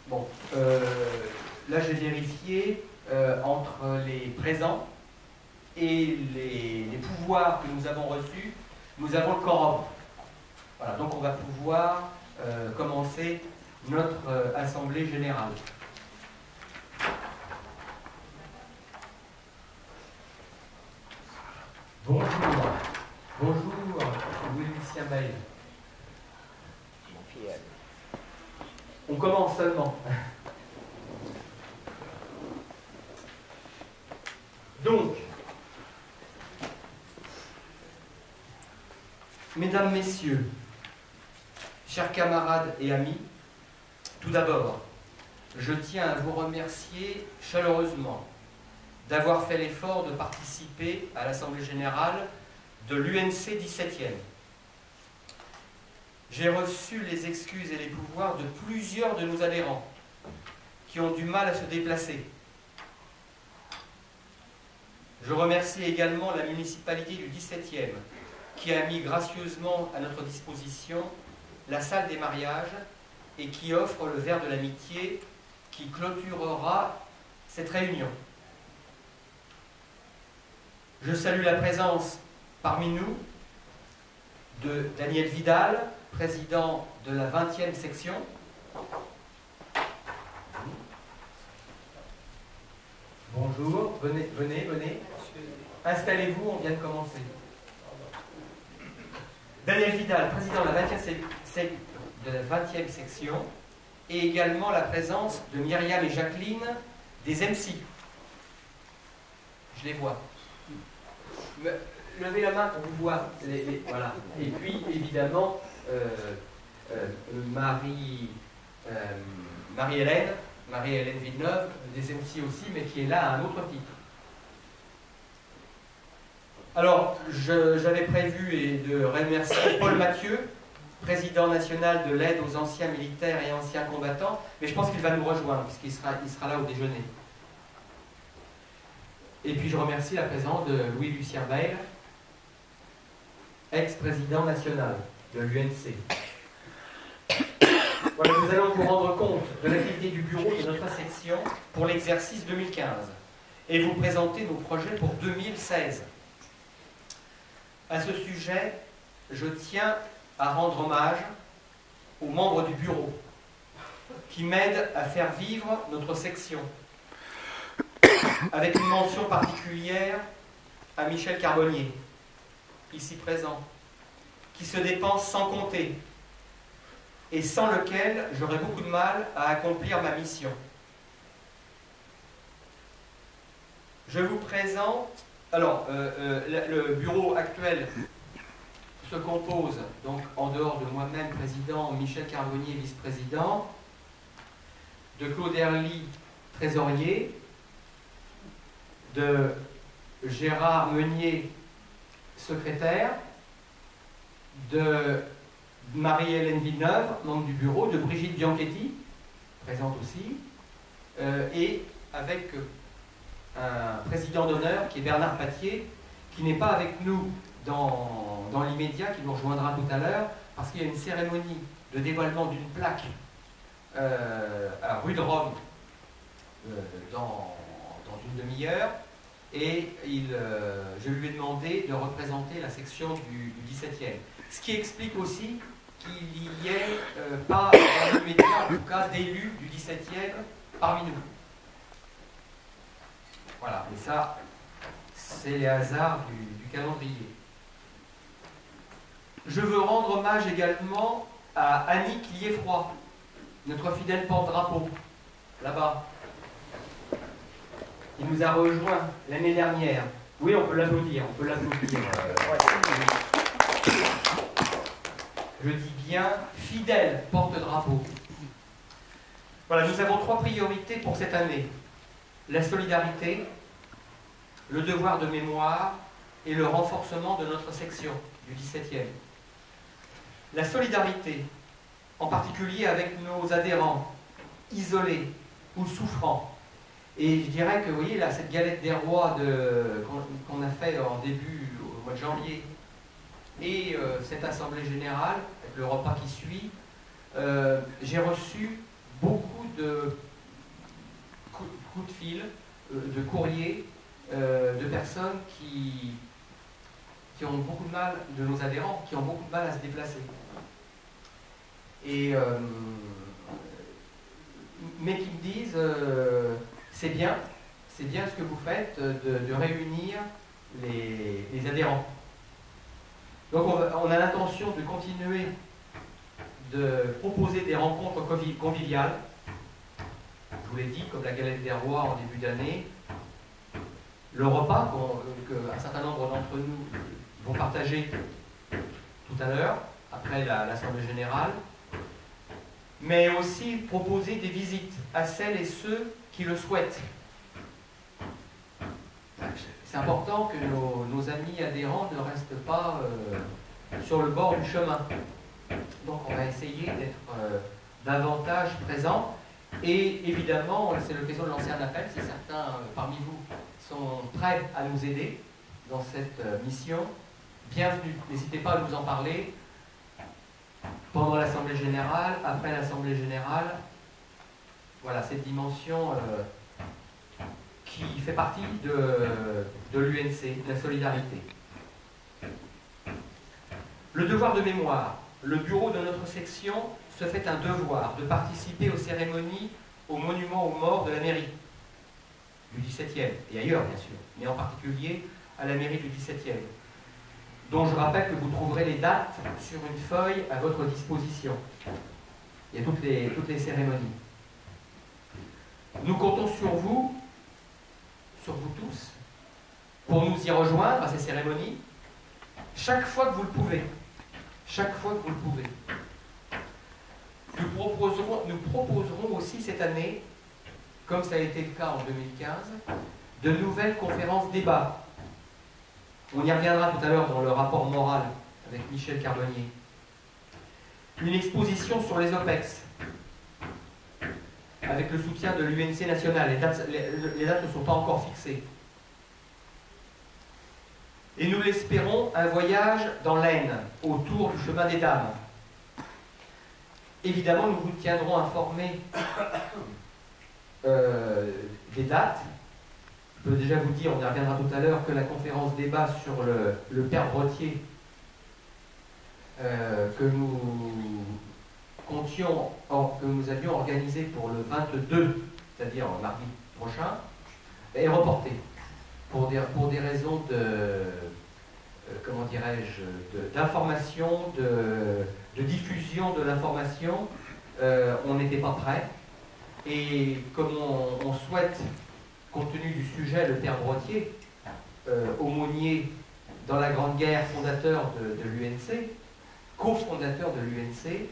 Bon, là j'ai vérifié entre les présents et les pouvoirs que nous avons reçus, nous avons le quorum. Voilà, donc on va pouvoir commencer notre assemblée générale. Bonjour, bonjour, Louis-Lucien Bail. On commence seulement. Donc, mesdames, messieurs, chers camarades et amis, tout d'abord, je tiens à vous remercier chaleureusement d'avoir fait l'effort de participer à l'Assemblée générale de l'UNC 17e. J'ai reçu les excuses et les pouvoirs de plusieurs de nos adhérents qui ont du mal à se déplacer. Je remercie également la municipalité du 17e qui a mis gracieusement à notre disposition la salle des mariages et qui offre le verre de l'amitié qui clôturera cette réunion. Je salue la présence parmi nous de Daniel Vidal, président de la 20e section. Bonjour, venez. Installez-vous, on vient de commencer. Daniel Vidal, président de la 20e section, et également la présence de Myriam et Jacqueline des MC. Je les vois. Levez la main pour vous voir. Voilà. Et puis, évidemment, Marie-Hélène Villeneuve, des MC aussi, mais qui est là à un autre titre. Alors, j'avais prévu de remercier Paul Mathieu, président national de l'aide aux anciens militaires et anciens combattants, mais je pense qu'il va nous rejoindre, puisqu'il sera là au déjeuner. Et puis je remercie la présence de Louis-Lucien Bail, ex-président national de l'UNC. Voilà, nous allons vous rendre compte de l'activité du bureau de notre section pour l'exercice 2015 et vous présenter nos projets pour 2016. À ce sujet, je tiens à rendre hommage aux membres du bureau qui m'aident à faire vivre notre section, avec une mention particulière à Michel Carbonnier, ici présent, qui se dépense sans compter et sans lequel j'aurais beaucoup de mal à accomplir ma mission. Je vous présente, alors le bureau actuel se compose, donc en dehors de moi-même, président, Michel Carbonnier, vice-président, de Claude Herly, trésorier, de Gérard Meunier, secrétaire, de Marie-Hélène Villeneuve, membre du bureau, de Brigitte Bianchetti, présente aussi, et avec un président d'honneur qui est Bernard Patier, qui n'est pas avec nous dans l'immédiat, qui nous rejoindra tout à l'heure, parce qu'il y a une cérémonie de dévoilement d'une plaque à rue de Rome dans une demi-heure, et je lui ai demandé de représenter la section du 17e. Ce qui explique aussi qu'il n'y ait pas dans l'immédiat, en tout cas, d'élus du 17e parmi nous. Voilà, et ça, c'est les hasards du calendrier. Je veux rendre hommage également à Annick Lieffroy, notre fidèle porte-drapeau, là-bas. Il nous a rejoint l'année dernière. Oui, on peut l'applaudir, Je dis bien fidèle porte-drapeau. Voilà, nous avons 3 priorités pour cette année. La solidarité, le devoir de mémoire et le renforcement de notre section du 17e. La solidarité, en particulier avec nos adhérents, isolés ou souffrants. Et je dirais que, vous voyez, là, cette galette des rois qu'on a fait en début, au mois de janvier, et cette assemblée générale, avec le repas qui suit, j'ai reçu beaucoup de coups de fil, de courriers, de personnes qui ont beaucoup de mal, de nos adhérents, qui ont beaucoup de mal à se déplacer. Et, mais qui me disent, c'est bien ce que vous faites de réunir les adhérents. Donc on a l'intention de continuer de proposer des rencontres conviviales. Je vous l'ai dit, comme la galette des rois en début d'année, le repas qu'un certain nombre d'entre nous vont partager tout à l'heure, après l'Assemblée générale, mais aussi proposer des visites à celles et ceux qui le souhaitent. C'est important que nos amis adhérents ne restent pas sur le bord du chemin. Donc on va essayer d'être davantage présents. Et évidemment, c'est l'occasion de lancer un appel si certains parmi vous sont prêts à nous aider dans cette mission. Bienvenue, n'hésitez pas à nous en parler pendant l'Assemblée générale, après l'Assemblée générale. Voilà, cette dimension qui fait partie de l'UNC, de la solidarité. Le devoir de mémoire. Le bureau de notre section se fait un devoir de participer aux cérémonies au monument aux morts de la mairie du 17e, et ailleurs bien sûr, mais en particulier à la mairie du 17e, dont je rappelle que vous trouverez les dates sur une feuille à votre disposition. Il y a toutes les cérémonies. Nous comptons sur vous tous, pour nous y rejoindre à ces cérémonies, chaque fois que vous le pouvez. Chaque fois que vous le pouvez. Nous proposerons aussi cette année, comme ça a été le cas en 2015, de nouvelles conférences débats. On y reviendra tout à l'heure dans le rapport moral avec Michel Carbonnier. Une exposition sur les OPEX, avec le soutien de l'UNC national. Les dates ne sont pas encore fixées. Et nous l'espérons, un voyage dans l'Aisne, autour du chemin des Dames. Évidemment, nous vous tiendrons informés des dates. Je peux déjà vous dire, on y reviendra tout à l'heure, que la conférence débat sur le père Brottier, que nous avions organisé pour le 22, c'est-à-dire mardi prochain, est reportée. Pour des raisons comment dirais-je, d'information, de diffusion de l'information, on n'était pas prêt. Et comme on souhaite, compte tenu du sujet, le père Brottier, aumônier dans la Grande Guerre, fondateur de l'UNC, cofondateur de l'UNC,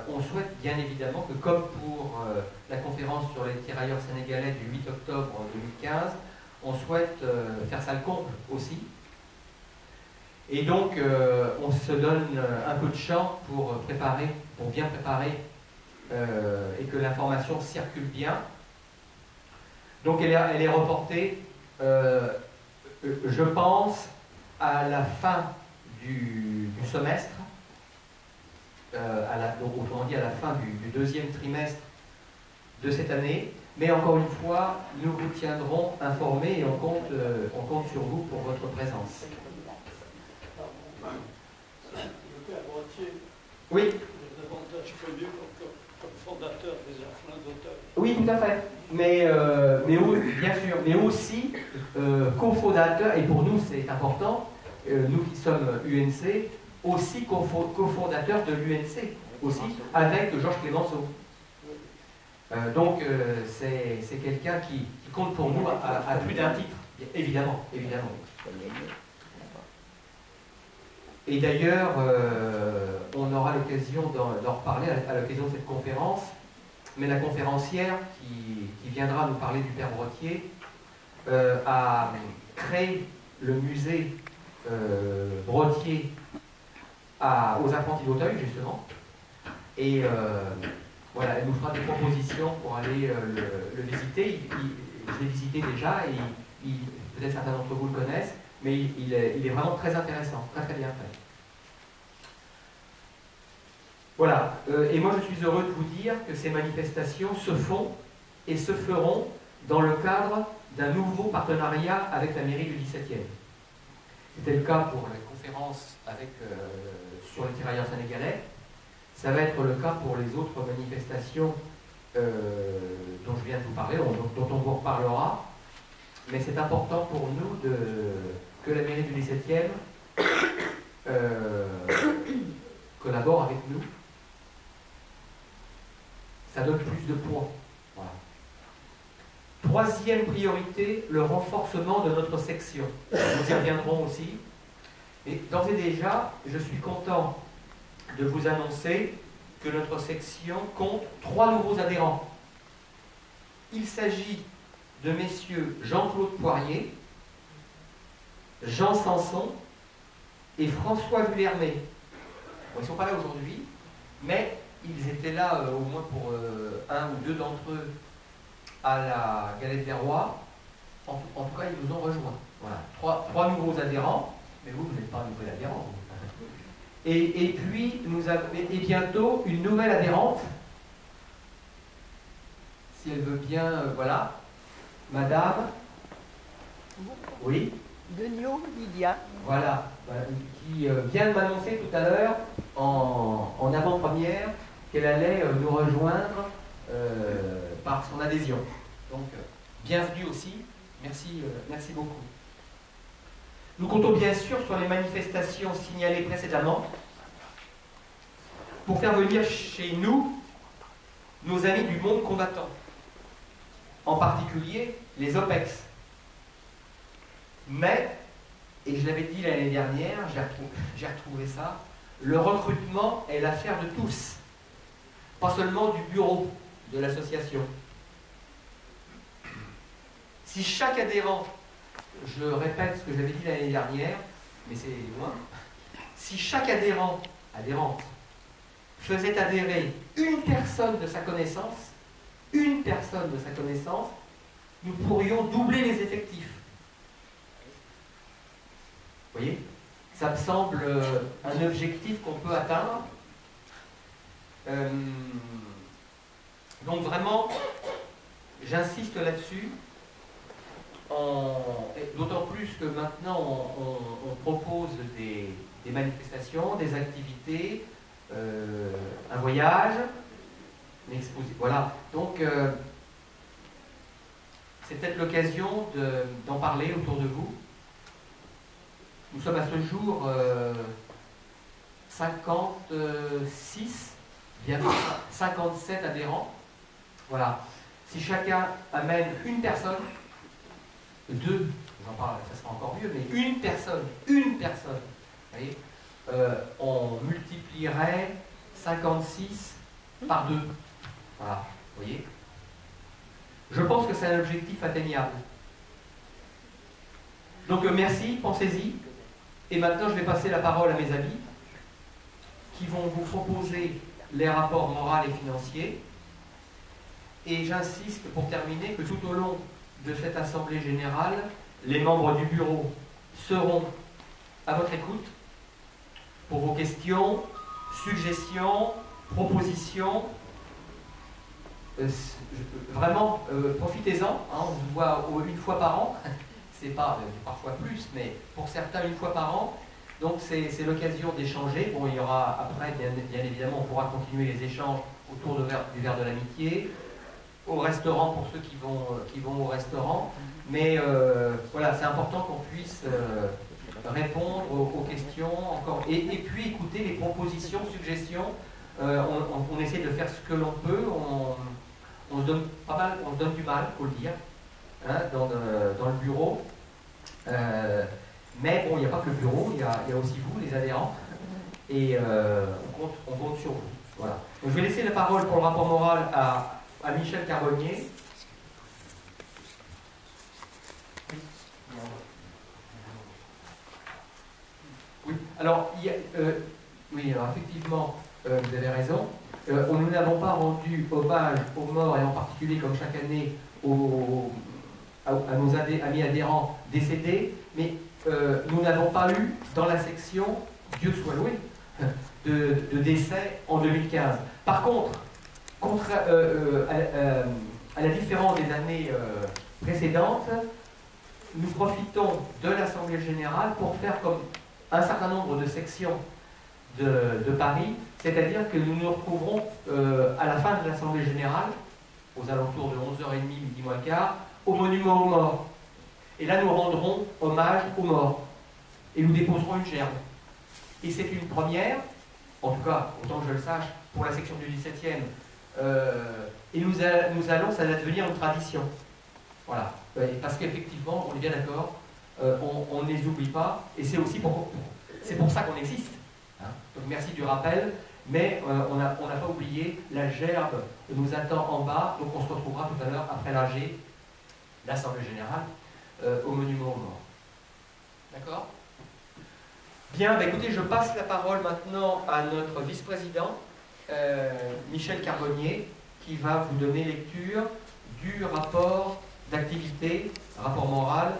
on souhaite bien évidemment que, comme pour la conférence sur les tirailleurs sénégalais du 8 octobre 2015, on souhaite faire ça le comble aussi. Et donc, on se donne un peu de champ pour bien préparer, et que l'information circule bien. Donc, elle est reportée, je pense, à la fin du semestre, autrement dit à la fin du deuxième trimestre de cette année. Mais encore une fois, nous vous tiendrons informés et on compte sur vous pour votre présence. Oui. Davantage connu comme fondateur des Orphelins d'Auteuil. Oui, tout à fait. Mais bien sûr, mais aussi cofondateur, et pour nous c'est important, nous qui sommes UNC, aussi cofondateur de l'UNC, aussi avec Georges Clémenceau. Donc c'est quelqu'un qui compte pour nous à plus d'un titre, évidemment. Et d'ailleurs, on aura l'occasion d'en reparler à l'occasion de cette conférence, mais la conférencière qui viendra nous parler du père Brottier a créé le musée Brottier aux apprentis d'Auteuil, justement, et voilà, elle nous fera des propositions pour aller le visiter. Je l'ai visité déjà, et peut-être certains d'entre vous le connaissent, mais il est vraiment très intéressant, très très bien fait. Voilà, et moi je suis heureux de vous dire que ces manifestations se font et se feront dans le cadre d'un nouveau partenariat avec la mairie du 17e. C'était le cas pour les conférences sur les tirailleurs sénégalais. Ça va être le cas pour les autres manifestations dont je viens de vous parler, dont on vous reparlera. Mais c'est important pour nous que la mairie du 17e collabore avec nous. Ça donne plus de poids. Voilà. Troisième priorité, le renforcement de notre section. Nous y reviendrons aussi. Et d'ores et déjà, je suis content de vous annoncer que notre section compte 3 nouveaux adhérents. Il s'agit de messieurs Jean-Claude Poirier, Jean Sanson et François Vuillermet. Bon, ils ne sont pas là aujourd'hui, mais ils étaient là au moins pour un ou deux d'entre eux à la Galette des Rois. En tout cas, ils nous ont rejoints. Voilà. Trois nouveaux adhérents, mais vous n'êtes pas un nouvel adhérent. Et puis, et bientôt, une nouvelle adhérente, si elle veut bien, voilà, Madame, oui, Deniot Lydia. Voilà, qui vient de m'annoncer tout à l'heure, en avant-première, qu'elle allait nous rejoindre par son adhésion. Donc, bienvenue aussi, merci beaucoup. Nous comptons bien sûr sur les manifestations signalées précédemment pour faire venir chez nous nos amis du monde combattant, en particulier les OPEX. Mais, et je l'avais dit l'année dernière, j'ai retrouvé ça, le recrutement est l'affaire de tous, pas seulement du bureau de l'association. Si chaque adhérent, je répète ce que j'avais dit l'année dernière, mais c'est loin, si chaque adhérente, faisait adhérer une personne de sa connaissance, nous pourrions doubler les effectifs. Vous voyez? Ça me semble un objectif qu'on peut atteindre. Donc vraiment, j'insiste là-dessus, d'autant plus que maintenant on propose des manifestations, des activités, un voyage, une exposition, voilà. Donc c'est peut-être l'occasion d'en parler autour de vous. Nous sommes à ce jour 56, bientôt 57 adhérents. Voilà. Si chacun amène une personne, deux, j'en parle, ça sera encore mieux, mais une personne, vous voyez, on multiplierait 56 par 2. Voilà, vous voyez. Je pense que c'est un objectif atteignable. Donc merci, pensez-y. Et maintenant, je vais passer la parole à mes amis qui vont vous proposer les rapports moraux et financiers. Et j'insiste pour terminer que tout au long de cette assemblée générale, les membres du bureau seront à votre écoute pour vos questions, suggestions, propositions. Vraiment, profitez-en, hein, on se voit une fois par an. C'est pas parfois plus, mais pour certains une fois par an. Donc c'est l'occasion d'échanger. Bon, il y aura après, bien évidemment, on pourra continuer les échanges autour du verre de l'amitié, au restaurant pour ceux qui vont au restaurant. Mais voilà, c'est important qu'on puisse répondre aux questions encore et puis écouter les propositions, suggestions. On essaie de faire ce que l'on peut. On se donne pas mal, on se donne du mal, faut le dire. Hein, dans le bureau. Mais bon, il n'y a pas que le bureau, il y a aussi vous, les adhérents. Et on compte sur vous. Voilà. Donc, je vais laisser la parole pour le rapport moral à Michel Carbonnier. Oui, alors, alors effectivement, vous avez raison. Nous n'avons pas rendu hommage aux morts, et en particulier, comme chaque année, à nos amis adhérents décédés, mais nous n'avons pas eu dans la section, Dieu soit loué, de décès en 2015. Par contre, à la différence des années précédentes, nous profitons de l'Assemblée Générale pour faire comme un certain nombre de sections de Paris, c'est-à-dire que nous nous retrouverons à la fin de l'Assemblée Générale, aux alentours de 11h30, midi moins quart, au monument aux morts. Et là, nous rendrons hommage aux morts. Et nous déposerons une gerbe. Et c'est une première, en tout cas, autant que je le sache, pour la section du 17e. Et nous allons, ça va devenir une tradition. Voilà. Parce qu'effectivement, on est bien d'accord, on ne les oublie pas. Et c'est aussi pour ça qu'on existe. Hein. Donc merci du rappel. Mais on n'a pas oublié, la gerbe nous attend en bas. Donc on se retrouvera tout à l'heure après l'AG, l'Assemblée Générale, au monument aux morts. D'accord ? Bien, bah écoutez, je passe la parole maintenant à notre vice-président, Michel Carbonnier, qui va vous donner lecture du rapport d'activité, rapport moral,